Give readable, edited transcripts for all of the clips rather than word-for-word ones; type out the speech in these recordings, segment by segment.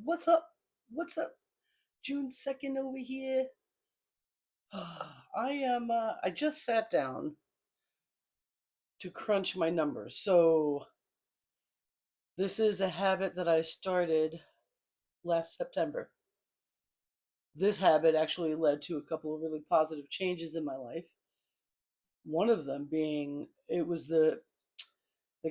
What's up? What's up? June 2nd over here. I just sat down to crunch my numbers. So, this is a habit that I started last September. This habit actually led to a couple of really positive changes in my life. One of them being it was the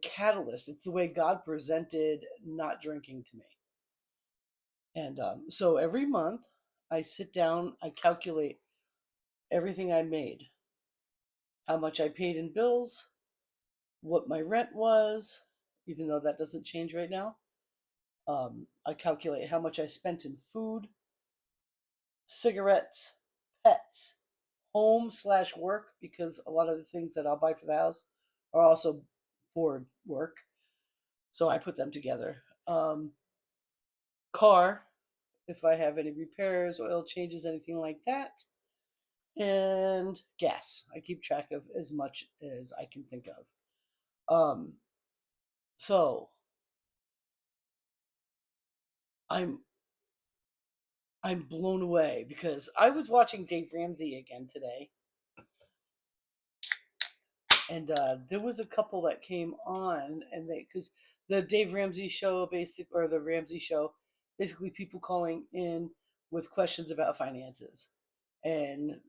catalyst. It's the way God presented not drinking to me. And so every month I sit down, I calculate everything I made, how much I paid in bills, what my rent was, even though that doesn't change right now. I calculate how much I spent in food, cigarettes, pets, home slash work, because a lot of the things that I'll buy for the house are also for work. So I put them together. Car, if I have any repairs, oil changes, anything like that. And gas. I keep track of as much as I can think of. Um, so I'm I'm blown away because I was watching Dave Ramsey again today, and there was a couple that came on, and they because the Dave Ramsey show or the Ramsey show, basically people calling in with questions about finances, and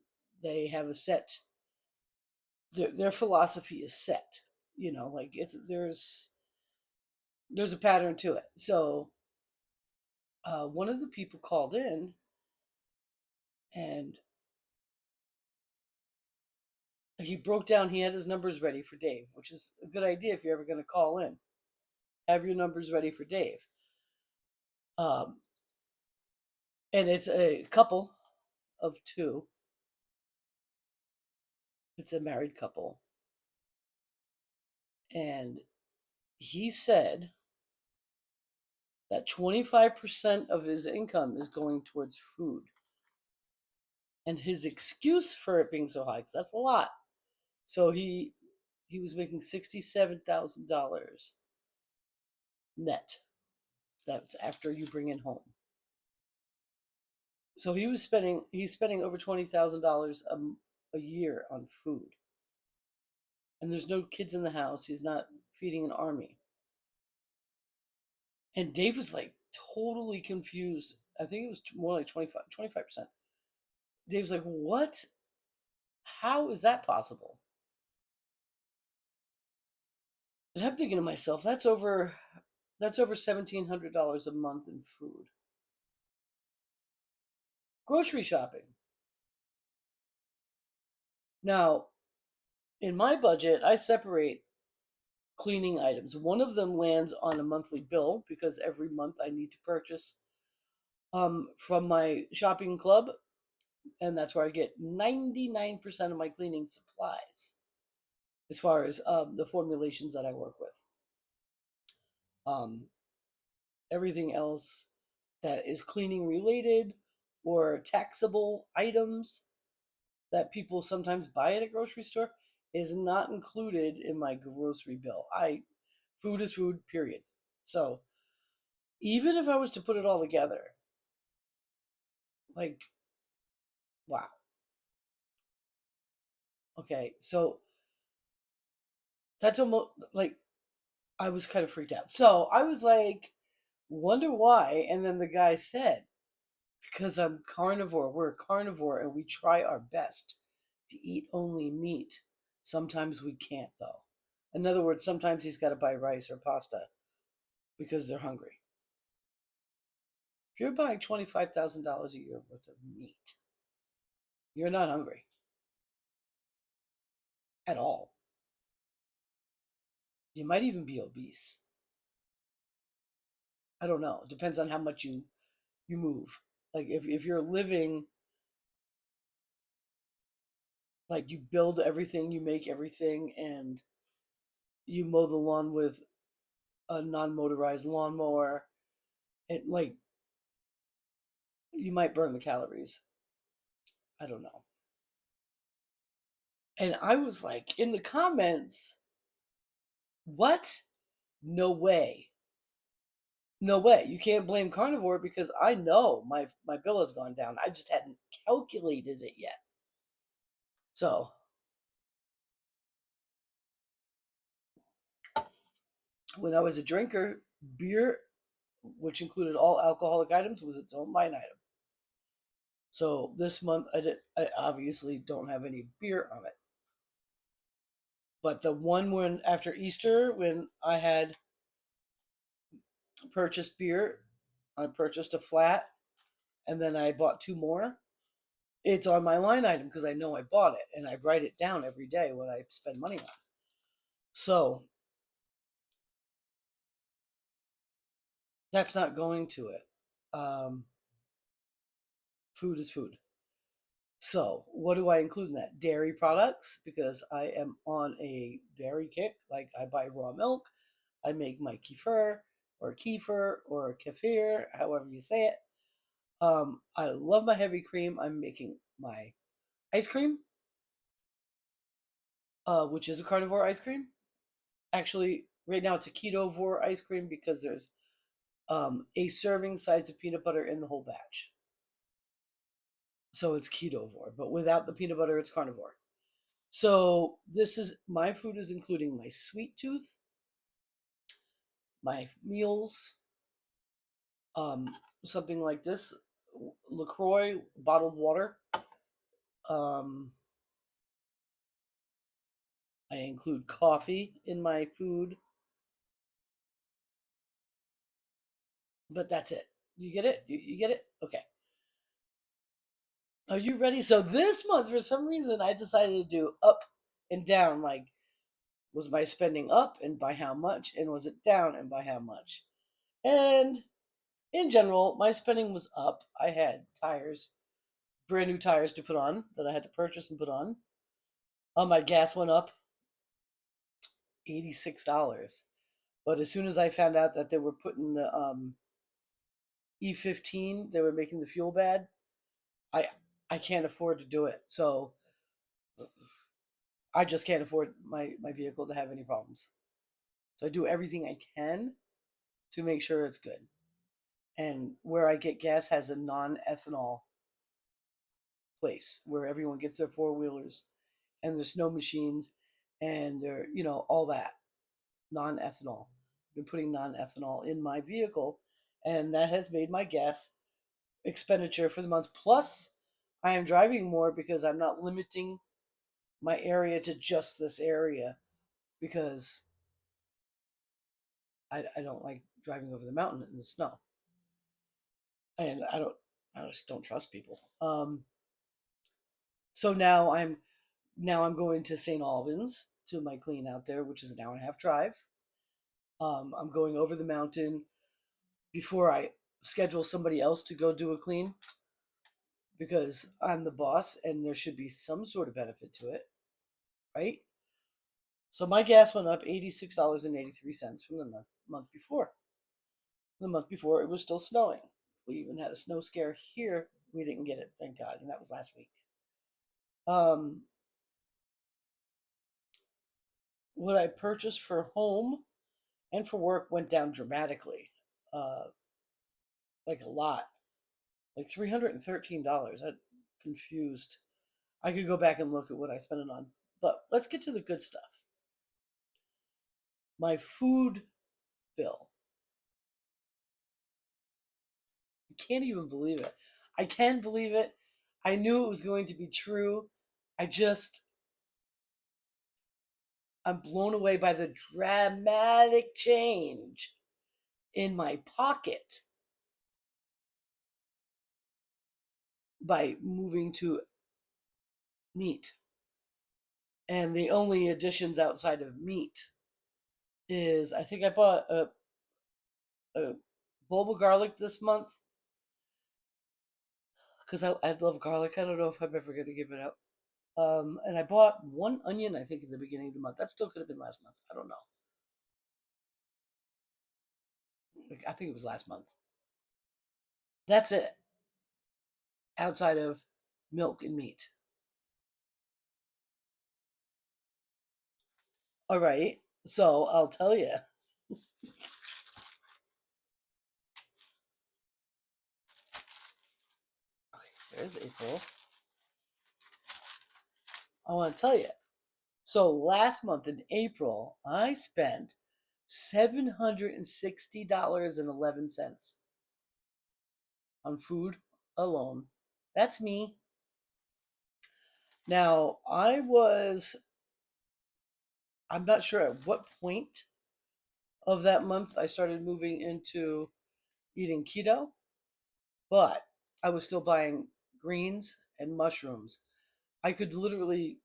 they have a set. Their philosophy is set, like it's there's a pattern to it. So one of the people called in, and he broke down. He had his numbers ready for Dave, which is a good idea if you're ever going to call in. Have your numbers ready for Dave. Um, and it's a couple of two. It's a married couple, and he said that 25% of his income is going towards food. And his excuse for it being so high, because that's a lot. So he was making $67,000 net. That's after you bring in home. So he's spending over $20,000 a year on food. And there's no kids in the house. He's not feeding an army. And Dave was like totally confused. I think it was more like 25%. Dave's like, "What? How is that possible?" And I'm thinking to myself, that's over $1,700 a month in food. Grocery shopping. Now, in my budget, I separate cleaning items. One of them lands on a monthly bill because every month I need to purchase from my shopping club, and that's where I get 99% of my cleaning supplies as far as the formulations that I work with. Um, Everything else that is cleaning related or taxable items that people sometimes buy at a grocery store is not included in my grocery bill. Food is food, period. So even if I was to put it all together, like, wow. Okay, so that's almost like I was kind of freaked out. So I was like, wonder why. And then the guy said, because I'm carnivore, we're a carnivore and we try our best to eat only meat. Sometimes we can't, though. In other words, sometimes he's got to buy rice or pasta because they're hungry. If you're buying $25,000 a year worth of meat, you're not hungry at all. You might even be obese. I don't know. It depends on how much you move. Like if you're living like you build everything, you make everything, and you mow the lawn with a non-motorized lawnmower, it like you might burn the calories. I don't know. And I was like in the comments, what? No way. No way. You can't blame carnivore because I know my bill has gone down. I just hadn't calculated it yet. So when I was a drinker, beer, which included all alcoholic items, was its own line item. So this month I obviously don't have any beer on it. But the one when after Easter, when I had purchased beer, I purchased a flat and then I bought two more. It's on my line item because I know I bought it and I write it down every day what I spend money on. So that's not going to it. Um, Food is food. So what do I include in that? Dairy products because I am on a dairy kick. Like I buy raw milk, I make my kefir, however you say it. I love my heavy cream. I'm making my ice cream, which is a carnivore ice cream. Actually, right now it's a ketovore ice cream because there's a serving size of peanut butter in the whole batch. So it's ketovore, but without the peanut butter, it's carnivore. So this is my food is including my sweet tooth, my meals, um, something like this, LaCroix, bottled water. Um, I include coffee in my food, but that's it. You get it? You get it? Okay. Are you ready? So this month, for some reason, I decided to do up and down. Like, was my spending up and by how much? And was it down and by how much? And in general, my spending was up. I had tires, brand new tires to put on that I had to purchase and put on. My gas went up $86. But as soon as I found out that they were putting the E15, they were making the fuel bad. I I can't afford to do it. So I just can't afford my vehicle to have any problems. So I do everything I can to make sure it's good. And where I get gas has a non-ethanol place where everyone gets their four wheelers and there's snow machines and there, all that non-ethanol. I've been putting non-ethanol in my vehicle and that has made my gas expenditure for the month. Plus, I am driving more because I'm not limiting my area to just this area because I don't like driving over the mountain in the snow. And I just don't trust people. So now I'm going to St. Albans to my clean out there, which is an hour and a half drive. I'm going over the mountain before I schedule somebody else to go do a clean because I'm the boss and there should be some sort of benefit to it, right? So my gas went up $86.83 from the month before. The month before it was still snowing. We even had a snow scare here. We didn't get it, thank God, and that was last week. Um, what I purchased for home and for work went down dramatically, uh, like a lot, like $313. That confused. I could go back and look at what I spent it on, but let's get to the good stuff. My food bill. I can't even believe it. I can believe it. I knew it was going to be true. I just I'm blown away by the dramatic change in my pocket by moving to meat. And the only additions outside of meat is I think I bought a bulb of garlic this month because I love garlic. I don't know if I'm ever going to give it up. And I bought one onion, I think, at the beginning of the month. That still could have been last month. I don't know. I think it was last month. That's it, outside of milk and meat. All right. So I'll tell you, There's April. I want to tell you. So last month in April, I spent $760.11 on food alone. That's me. Now, I'm not sure at what point of that month I started moving into eating keto, but I was still buying greens and mushrooms. I could literally,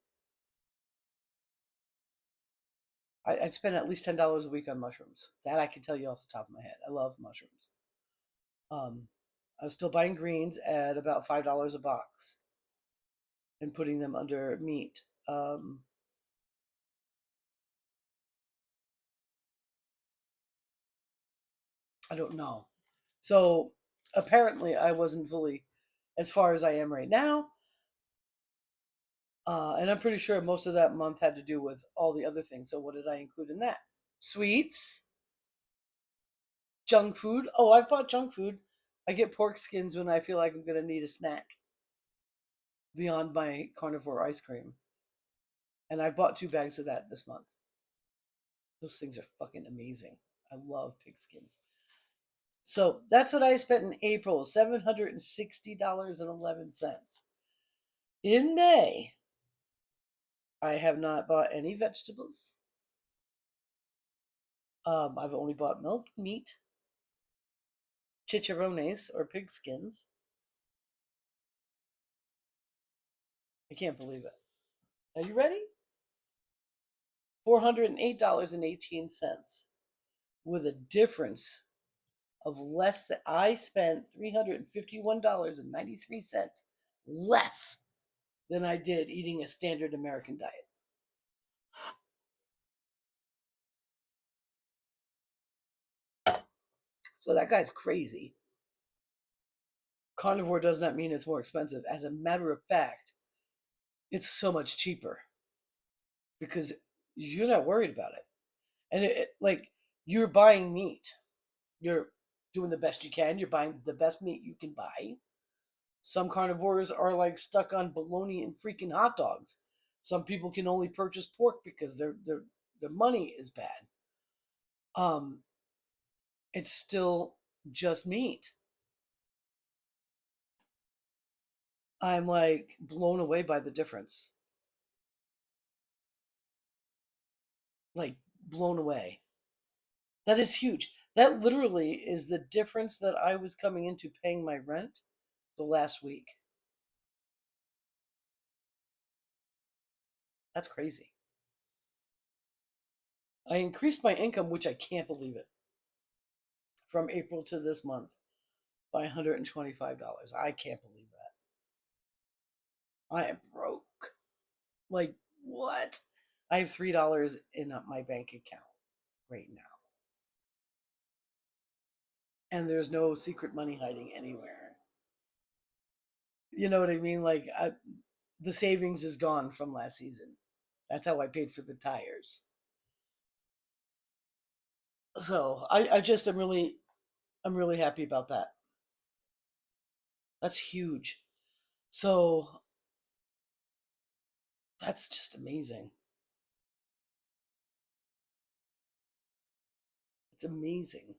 I'd spend at least $10 a week on mushrooms. That I can tell you off the top of my head. I love mushrooms. Um, I was still buying greens at about $5 a box and putting them under meat. Um, I don't know. So apparently, I wasn't fully as far as I am right now. And I'm pretty sure most of that month had to do with all the other things. So, what did I include in that? Sweets, junk food. Oh, I've bought junk food. I get pork skins when I feel like I'm going to need a snack beyond my carnivore ice cream. And I bought 2 bags of that this month. Those things are fucking amazing. I love pig skins. So that's what I spent in April, $760.11. In May, I have not bought any vegetables. I've only bought milk, meat, chicharrones or pig skins. I can't believe it. Are you ready? $408.18 with a difference of less than I spent $351.93 less than I did eating a standard American diet. So that guy's crazy. Carnivore does not mean it's more expensive. As a matter of fact, it's so much cheaper because you're not worried about it. And like you're buying meat, you're doing the best you can. You're buying the best meat you can buy. Some carnivores are like stuck on bologna and freaking hot dogs. Some people can only purchase pork because their money is bad. Um, it's still just meat. I'm like blown away by the difference. Like blown away. That is huge. That literally is the difference that I was coming into paying my rent the last week. That's crazy. I increased my income, which I can't believe it, from April to this month by $125. I can't believe that. I am broke. Like, what? I have $3 in my bank account right now. And there's no secret money hiding anywhere. You know what I mean? The savings is gone from last season. That's how I paid for the tires. So I just I'm really happy about that. That's huge. So that's just amazing. It's amazing.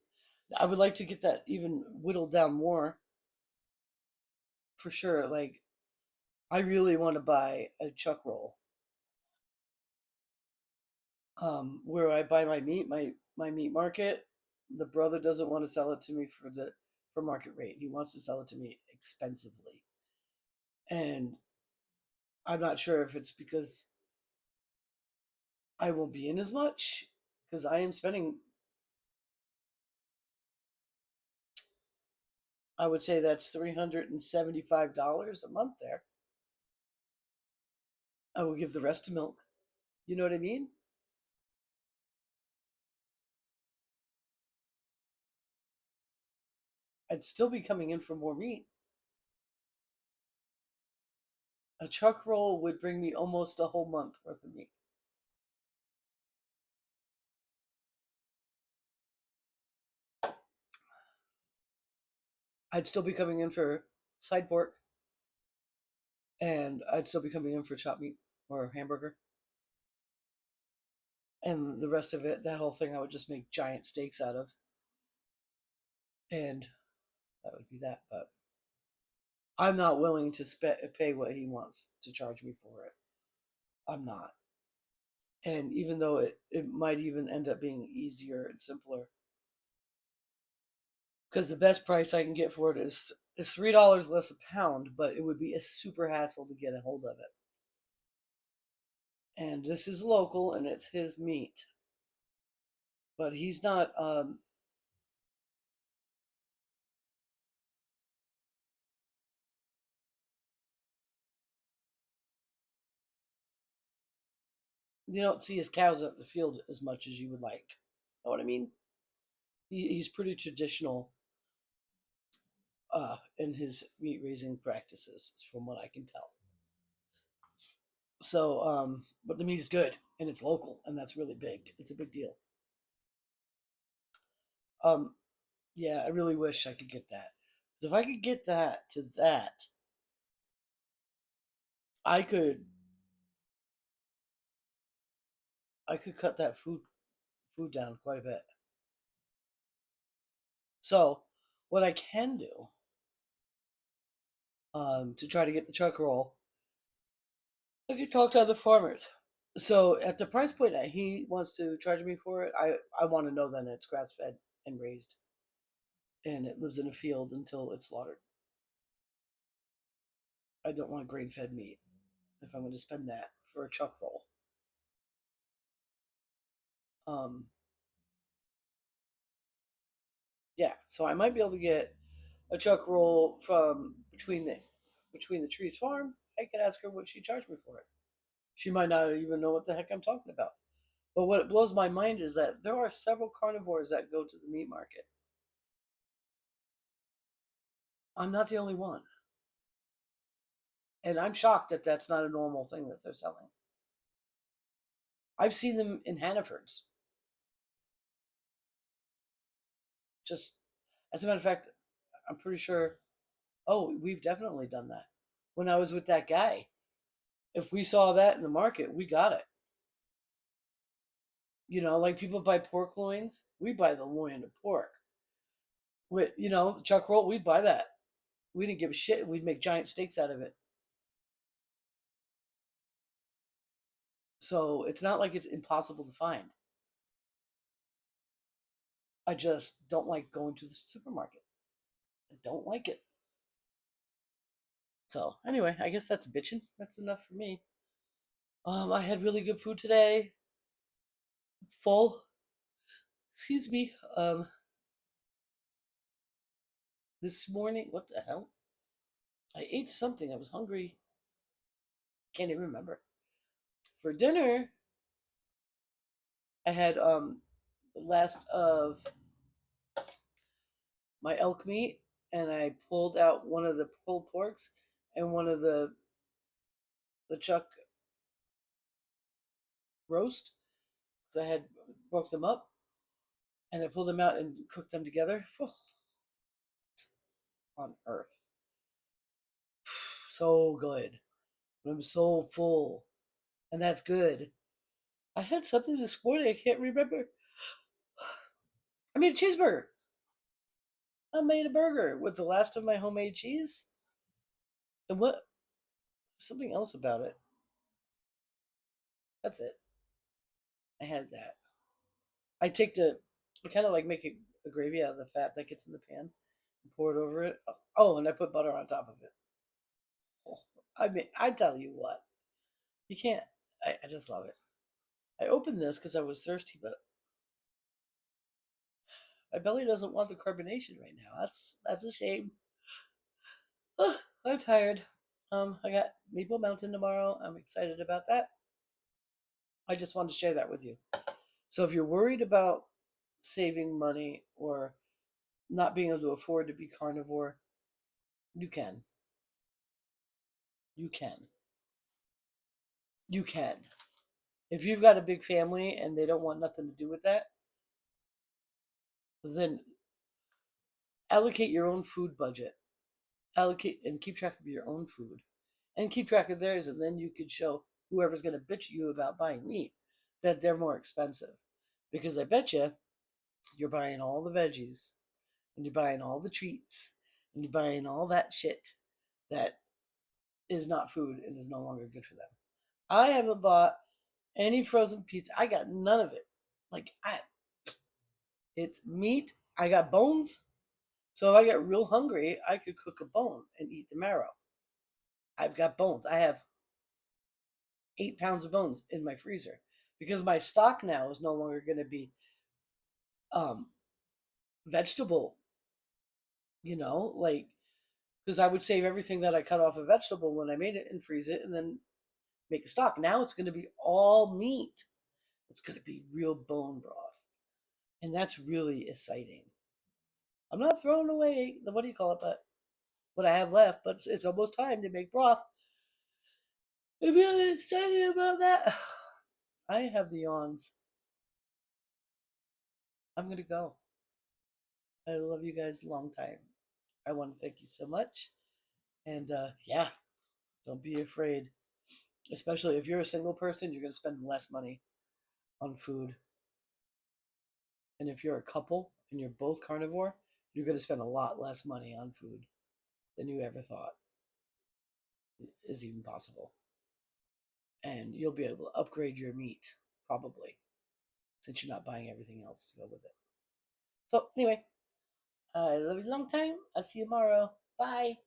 I would like to get that even whittled down more for sure. Like I really want to buy a chuck roll. Where I buy my meat, my meat market. The brother doesn't want to sell it to me for market rate. He wants to sell it to me expensively. And I'm not sure if it's because I won't be in as much because I am spending, I would say that's $375 a month there. I will give the rest to milk. You know what I mean? I'd still be coming in for more meat. A truck roll would bring me almost a whole month worth of meat. I'd still be coming in for side pork. and I'd still be coming in for chopped meat or hamburger. And the rest of it, that whole thing, I would just make giant steaks out of, and that would be that. But I'm not willing to pay what he wants to charge me for it. I'm not. And even though it might even end up being easier and simpler, because the best price I can get for it is $3 less a pound, but it would be a super hassle to get a hold of it. And this is local, and it's his meat, but he's not. You don't see his cows out in the field as much as you would like. Know what I mean? He's pretty traditional in his meat raising practices, from what I can tell. So, but the meat is good and it's local, and that's really big. It's a big deal. Um, yeah, I really wish I could get that. If I could get that to that, I could I could cut that food down quite a bit. So, what I can do to try to get the chuck roll, I could talk to other farmers. So, at the price point that he wants to charge me for it, I want to know then it's grass fed and raised, and it lives in a field until it's slaughtered. I don't want grain fed meat if I'm going to spend that for a chuck roll. Um, yeah, so I might be able to get a chuck roll from between the trees farm. I could ask her what she charged me for it. She might not even know what the heck I'm talking about. But what blows my mind is that there are several carnivores that go to the meat market. I'm not the only one. And I'm shocked that that's not a normal thing that they're selling. I've seen them in Hannaford's. Just as a matter of fact, I'm pretty sure. Oh, we've definitely done that. When I was with that guy, if we saw that in the market, we got it. Like people buy pork loins, we buy the loin of pork. With chuck roll, we'd buy that. We didn't give a shit. We'd make giant steaks out of it. So it's not like it's impossible to find. I just don't like going to the supermarket. I don't like it. So anyway, I guess that's bitching. That's enough for me. I had really good food today. Full. Excuse me. This morning, what the hell? I ate something. I was hungry. Can't even remember. For dinner, I had the last of my elk meat, and I pulled out one of the pulled porks and one of the chuck roast, because I had broke them up, and I pulled them out and cooked them together. Oh, on earth, so good. I'm so full, and that's good. I had something this morning. I can't remember. I made a cheeseburger. I made a burger with the last of my homemade cheese, and what something else about it. That's it. I had that. I take I kind of like make a gravy out of the fat that gets in the pan and pour it over it. Oh, and I put butter on top of it. Oh, I mean, I tell you what, you can't. I just love it. I opened this because I was thirsty, but my belly doesn't want the carbonation right now. That's a shame. Ugh, I'm tired. I got Maple Mountain tomorrow. I'm excited about that. I just wanted to share that with you. So if you're worried about saving money or not being able to afford to be carnivore, you can. You can. You can. If you've got a big family and they don't want nothing to do with that, then allocate your own food budget. Allocate and keep track of your own food and keep track of theirs, and then you could show whoever's going to bitch at you about buying meat that they're more expensive. Because I bet you're buying all the veggies, and you're buying all the treats, and you're buying all that shit that is not food and is no longer good for them. I haven't bought any frozen pizza. I got none of it. Like it's meat. I got bones. So if I get real hungry, I could cook a bone and eat the marrow. I've got bones. I have 8 pounds of bones in my freezer because my stock now is no longer going to be um, vegetable. Like because I would save everything that I cut off a vegetable when I made it and freeze it and then make a stock. Now it's going to be all meat. It's going to be real bone broth, and that's really exciting. I'm not throwing away the what do you call it, but what I have left. But it's almost time to make broth. I'm really excited about that. I have the yawns. I'm gonna go. I love you guys a long time. I want to thank you so much, and yeah, don't be afraid. Especially if you're a single person, you're gonna spend less money on food, and if you're a couple and you're both carnivore, you're gonna spend a lot less money on food than you ever thought is even possible. And you'll be able to upgrade your meat probably since you're not buying everything else to go with it. So anyway, I love you a long time. I'll see you tomorrow. Bye.